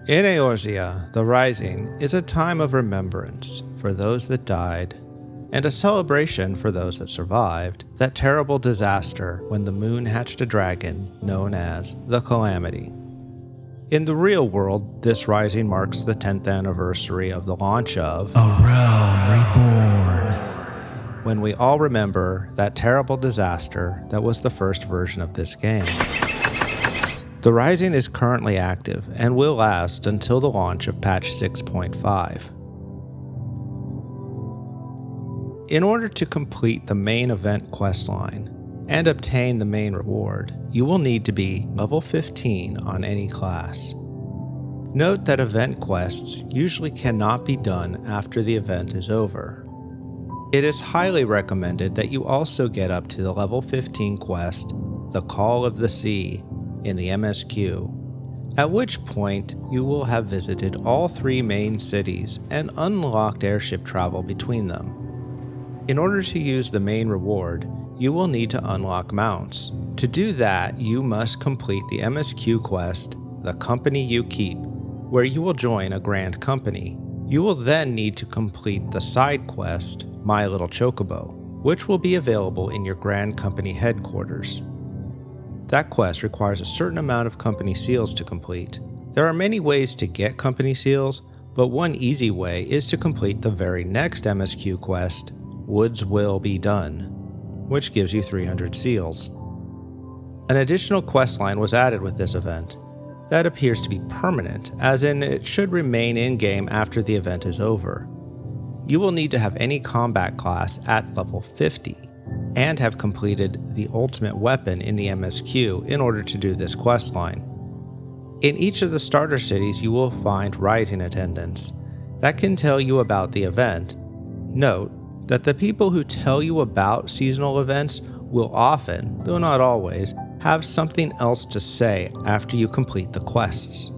In Eorzea, the Rising is a time of remembrance for those that died, and a celebration for those that survived that terrible disaster when the moon hatched a dragon known as the Calamity. In the real world, this Rising marks the 10th anniversary of the launch of A Realm Reborn, when we all remember that terrible disaster that was the first version of this game. The Rising is currently active and will last until the launch of patch 6.5. In order to complete the main event questline and obtain the main reward, you will need to be level 15 on any class. Note that event quests usually cannot be done after the event is over. It is highly recommended that you also get up to the level 15 quest, The Call of the Sea, in the MSQ, at which point you will have visited all 3 main cities and unlocked airship travel between them. In order to use the main reward, you will need to unlock mounts. To do that, you must complete the MSQ quest, The Company You Keep, where you will join a grand company. You will then need to complete the side quest, My Little Chocobo, which will be available in your grand company headquarters. That quest requires a certain amount of company seals to complete. There are many ways to get company seals, but one easy way is to complete the very next MSQ quest, Woods Will Be Done, which gives you 300 seals. An additional questline was added with this event that appears to be permanent, as in it should remain in-game after the event is over. You will need to have any combat class at level 50 and have completed the ultimate weapon in the MSQ in order to do this questline. In each of the starter cities you will find Rising attendants that can tell you about the event. Note that the people who tell you about seasonal events will often, though not always, have something else to say after you complete the quests.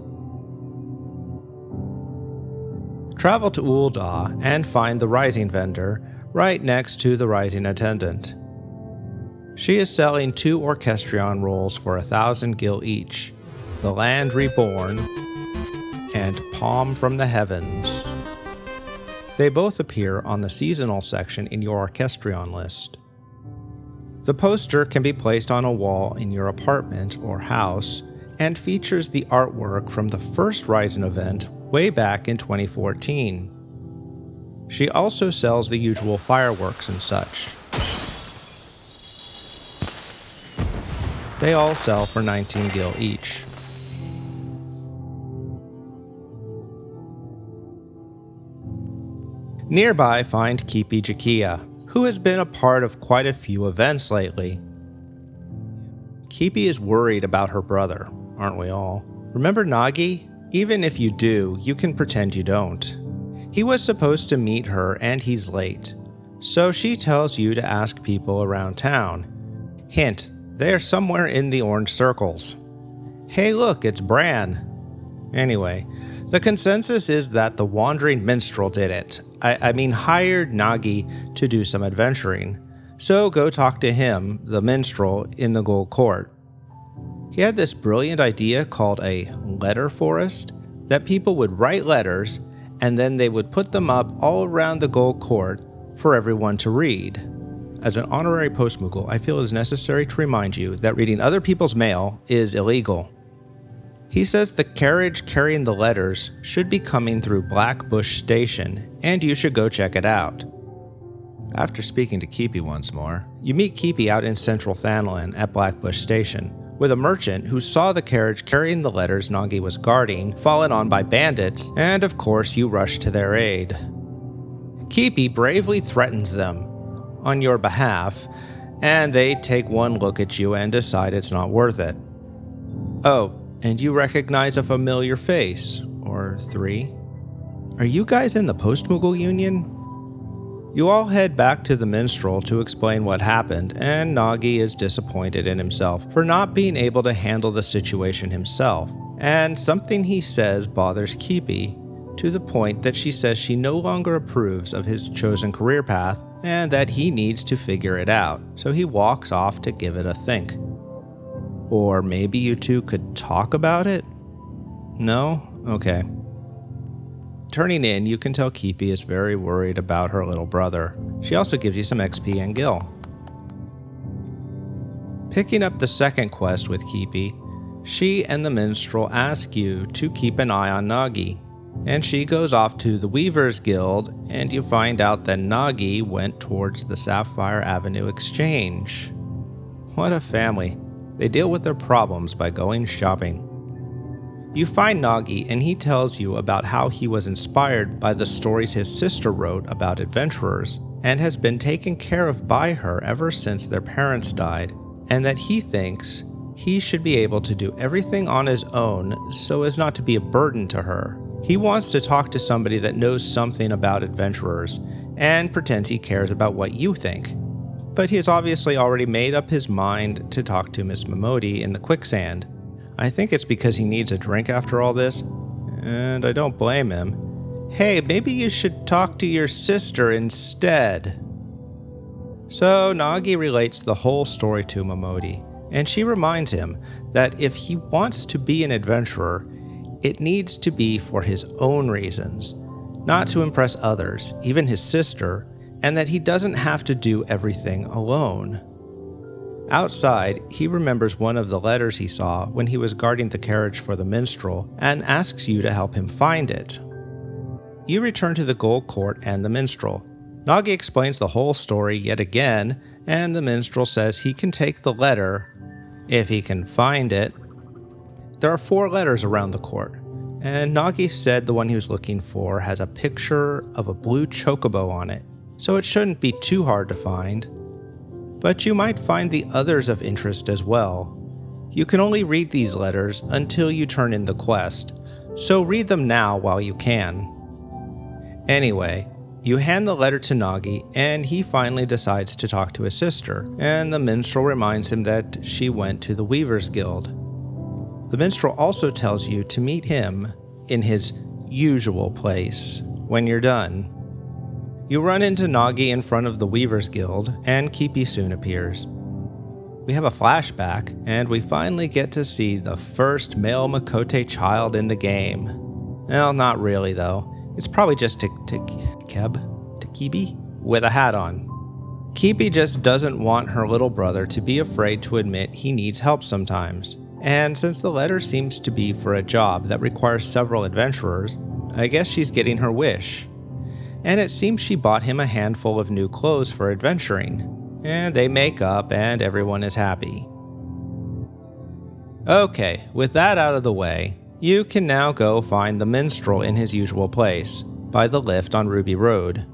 Travel to Ul'dah and find the Rising vendor right next to the Rising attendant. She is selling 2 Orchestrion rolls for 1,000 gil each, The Land Reborn and Palm from the Heavens. They both appear on the seasonal section in your Orchestrion list. The poster can be placed on a wall in your apartment or house and features the artwork from the first Rising event way back in 2014. She also sells the usual fireworks and such. They all sell for 19 gil each. Nearby, find Kipi Jakia, who has been a part of quite a few events lately. Kipi is worried about her brother, aren't we all? Remember Nagi? Even if you do, you can pretend you don't. He was supposed to meet her and he's late, so she tells you to ask people around town. Hint, they're somewhere in the orange circles. Hey look, it's Bran. Anyway, the consensus is that the Wandering Minstrel did it. I mean hired Nagi to do some adventuring. So go talk to him, the minstrel, in the Gold Court. He had this brilliant idea called a letter forest, that people would write letters and then they would put them up all around the Gold Court for everyone to read. As an honorary post-Moogle, I feel it is necessary to remind you that reading other people's mail is illegal. He says the carriage carrying the letters should be coming through Blackbush Station, and you should go check it out. After speaking to Kipi once more, you meet Kipi out in central Thanalan at Blackbush Station, with a merchant who saw the carriage carrying the letters Nagi was guarding fallen on by bandits, and of course you rush to their aid. Kipi bravely threatens them on your behalf, and they take one look at you and decide it's not worth it. Oh, and you recognize a familiar face, or 3. Are you guys in the Post-Moogle Union? You all head back to the Minstrel to explain what happened, and Nagi is disappointed in himself for not being able to handle the situation himself, and something he says bothers Kipi, to the point that she says she no longer approves of his chosen career path and that he needs to figure it out, so he walks off to give it a think. Or maybe you two could talk about it? No? Okay. Turning in, you can tell Keepy is very worried about her little brother. She also gives you some XP and gil. Picking up the second quest with Keepy, she and the minstrel ask you to keep an eye on Nagi, and she goes off to the Weavers Guild, and you find out that Nagi went towards the Sapphire Avenue Exchange. What a family. They deal with their problems by going shopping. You find Nagi, and he tells you about how he was inspired by the stories his sister wrote about adventurers, and has been taken care of by her ever since their parents died, and that he thinks he should be able to do everything on his own so as not to be a burden to her. He wants to talk to somebody that knows something about adventurers, and pretends he cares about what you think. But he has obviously already made up his mind to talk to Miss Momodi in the quicksand. I think it's because he needs a drink after all this, and I don't blame him. Hey, maybe you should talk to your sister instead. So Nagi relates the whole story to Momodi, and she reminds him that if he wants to be an adventurer, it needs to be for his own reasons, not to impress others, even his sister, and that he doesn't have to do everything alone. Outside, he remembers one of the letters he saw when he was guarding the carriage for the minstrel and asks you to help him find it. You return to the Gold Court and the minstrel. Nagi explains the whole story yet again, and the minstrel says he can take the letter if he can find it. There are 4 letters around the court, and Nagi said the one he was looking for has a picture of a blue chocobo on it, so it shouldn't be too hard to find. But you might find the others of interest as well. You can only read these letters until you turn in the quest, so read them now while you can. Anyway, you hand the letter to Nagi, and he finally decides to talk to his sister, and the minstrel reminds him that she went to the Weavers Guild. The minstrel also tells you to meet him in his usual place when you're done. You run into Nagi in front of the Weavers Guild, and Keepy soon appears. We have a flashback, and we finally get to see the first male Makote child in the game. Well, not really though. It's probably just Takibi with a hat on. Keepy just doesn't want her little brother to be afraid to admit he needs help sometimes. And since the letter seems to be for a job that requires several adventurers, I guess she's getting her wish. And it seems she bought him a handful of new clothes for adventuring, and they make up and everyone is happy. Okay, with that out of the way, you can now go find the minstrel in his usual place, by the lift on Ruby Road.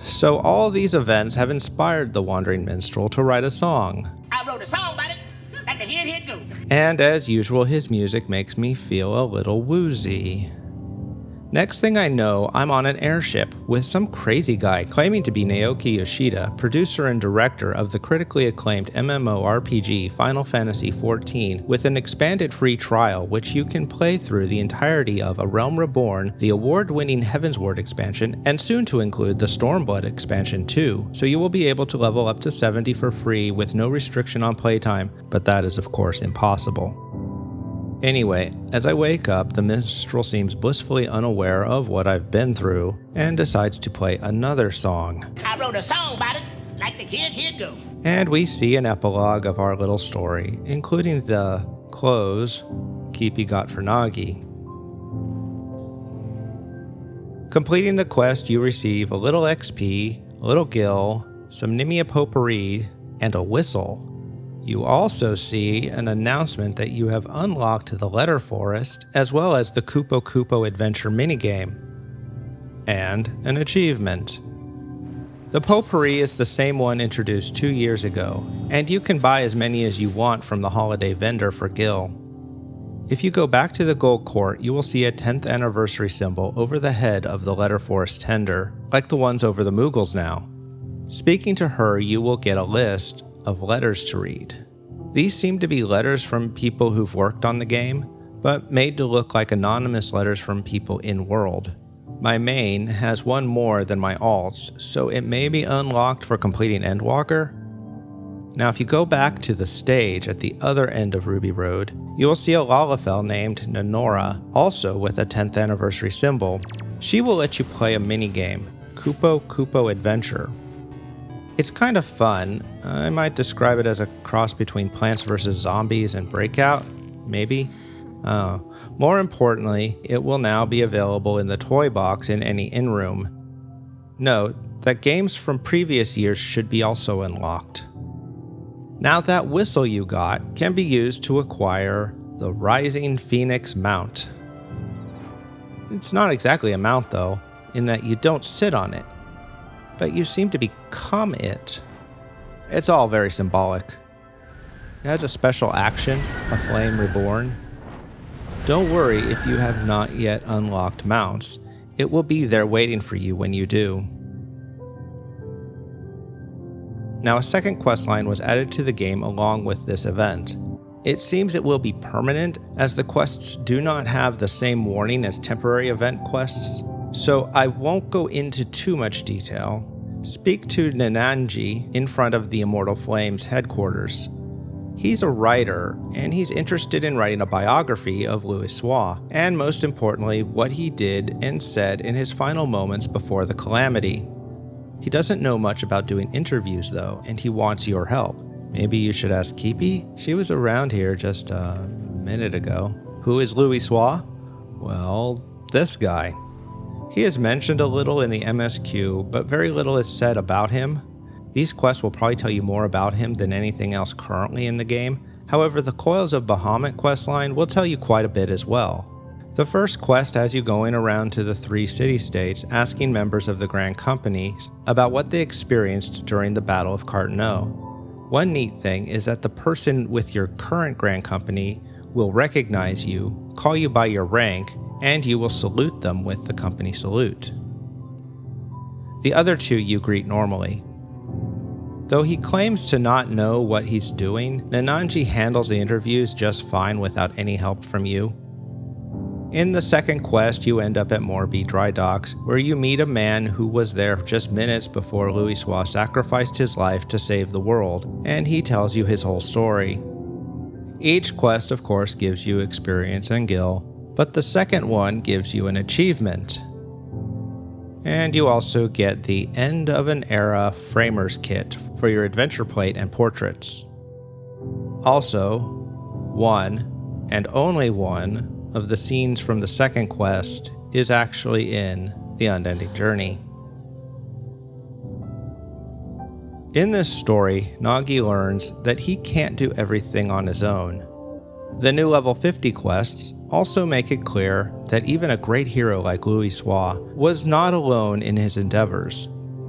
So all these events have inspired the wandering minstrel to write a song. I wrote a song about it, like the hit go. And as usual, his music makes me feel a little woozy. Next thing I know, I'm on an airship with some crazy guy claiming to be Naoki Yoshida, producer and director of the critically acclaimed MMORPG Final Fantasy XIV, with an expanded free trial which you can play through the entirety of A Realm Reborn, the award-winning Heavensward expansion, and soon to include the Stormblood expansion too, so you will be able to level up to 70 for free with no restriction on playtime, but that is of course impossible. Anyway, as I wake up, the minstrel seems blissfully unaware of what I've been through, and decides to play another song. I wrote a song about it, like the hit go. And we see an epilogue of our little story, including the clothes Keepy got for Nagi. Completing the quest, you receive a little XP, a little gil, some Nimia potpourri, and a whistle. You also see an announcement that you have unlocked the Letter Forest, as well as the Kupo Kupo Adventure minigame, and an achievement. The potpourri is the same one introduced 2 years ago, and you can buy as many as you want from the holiday vendor for gil. If you go back to the Gold Court, you will see a 10th anniversary symbol over the head of the Letter Forest tender, like the ones over the Moogles now. Speaking to her, you will get a list of letters to read. These seem to be letters from people who've worked on the game, but made to look like anonymous letters from people in-world. My main has one more than my alts, so it may be unlocked for completing Endwalker. Now if you go back to the stage at the other end of Ruby Road, you will see a Lalafell named Nenora, also with a 10th anniversary symbol. She will let you play a minigame, Kupo Kupo Adventure. It's kind of fun. I might describe it as a cross between Plants vs. Zombies and Breakout, maybe? More importantly, it will now be available in the toy box in any in-room. Note that games from previous years should be also unlocked. Now that whistle you got can be used to acquire the Rising Phoenix mount. It's not exactly a mount though, in that you don't sit on it, but you seem to become it. It's all very symbolic. It has a special action, a Flame Reborn. Don't worry if you have not yet unlocked mounts. It will be there waiting for you when you do. Now a second questline was added to the game along with this event. It seems it will be permanent, as the quests do not have the same warning as temporary event quests, so I won't go into too much detail. Speak to Nananji in front of the Immortal Flames headquarters. He's a writer, and he's interested in writing a biography of Louis Soir, and most importantly, what he did and said in his final moments before the calamity. He doesn't know much about doing interviews though, and he wants your help. Maybe you should ask Kipi? She was around here just a minute ago. Who is Louis Soir? Well, this guy. He is mentioned a little in the MSQ, but very little is said about him. These quests will probably tell you more about him than anything else currently in the game. However, the Coils of Bahamut questline will tell you quite a bit as well. The first quest has you going around to the 3 city-states asking members of the Grand Company about what they experienced during the Battle of Carteneau. One neat thing is that the person with your current Grand Company will recognize you, call you by your rank, and you will salute them with the company salute. The other 2 you greet normally. Though he claims to not know what he's doing, Nananji handles the interviews just fine without any help from you. In the second quest, you end up at Morby Dry Docks, where you meet a man who was there just minutes before Louis Soir sacrificed his life to save the world, and he tells you his whole story. Each quest, of course, gives you experience and gil, but the second one gives you an achievement. And you also get the End of an Era Framers Kit for your adventure plate and portraits. Also, one, and only one, of the scenes from the second quest is actually in The Unending Journey. In this story, Nagi learns that he can't do everything on his own. The new level 50 quests also make it clear that even a great hero like Louis Soir was not alone in his endeavors,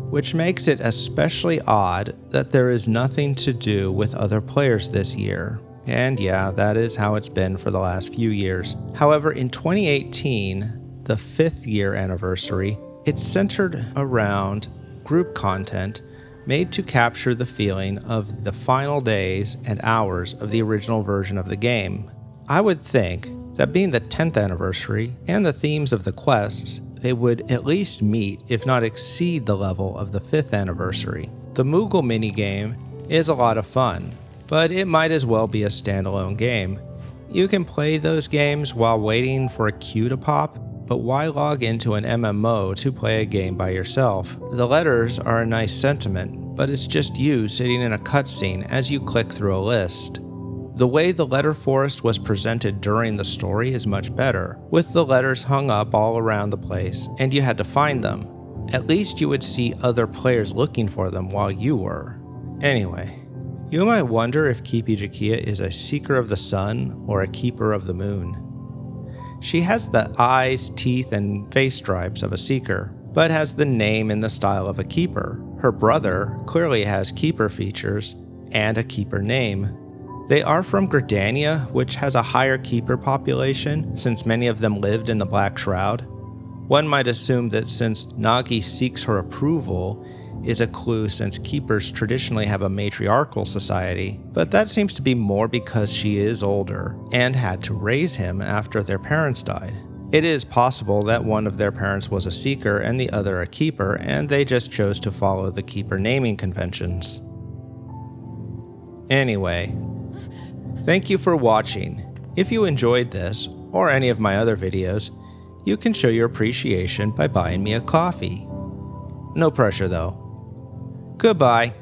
which makes it especially odd that there is nothing to do with other players this year. And yeah, that is how it's been for the last few years. However, in 2018, the 5th year anniversary, it's centered around group content made to capture the feeling of the final days and hours of the original version of the game. I would think that being the 10th anniversary and the themes of the quests, they would at least meet, if not exceed, the level of the 5th anniversary. The Moogle minigame is a lot of fun, but it might as well be a standalone game. You can play those games while waiting for a queue to pop, but why log into an MMO to play a game by yourself? The letters are a nice sentiment, but it's just you sitting in a cutscene as you click through a list. The way the letter forest was presented during the story is much better, with the letters hung up all around the place, and you had to find them. At least you would see other players looking for them while you were. Anyway, you might wonder if Kipi Jakia is a seeker of the sun or a keeper of the moon. She has the eyes, teeth, and face stripes of a seeker, but has the name and the style of a keeper. Her brother clearly has keeper features and a keeper name. They are from Gridania, which has a higher keeper population since many of them lived in the Black Shroud. One might assume that since Nagi seeks her approval is a clue since keepers traditionally have a matriarchal society, but that seems to be more because she is older and had to raise him after their parents died. It is possible that one of their parents was a seeker and the other a keeper, and they just chose to follow the keeper naming conventions. Anyway, thank you for watching. If you enjoyed this, or any of my other videos, you can show your appreciation by buying me a coffee. No pressure though. Goodbye.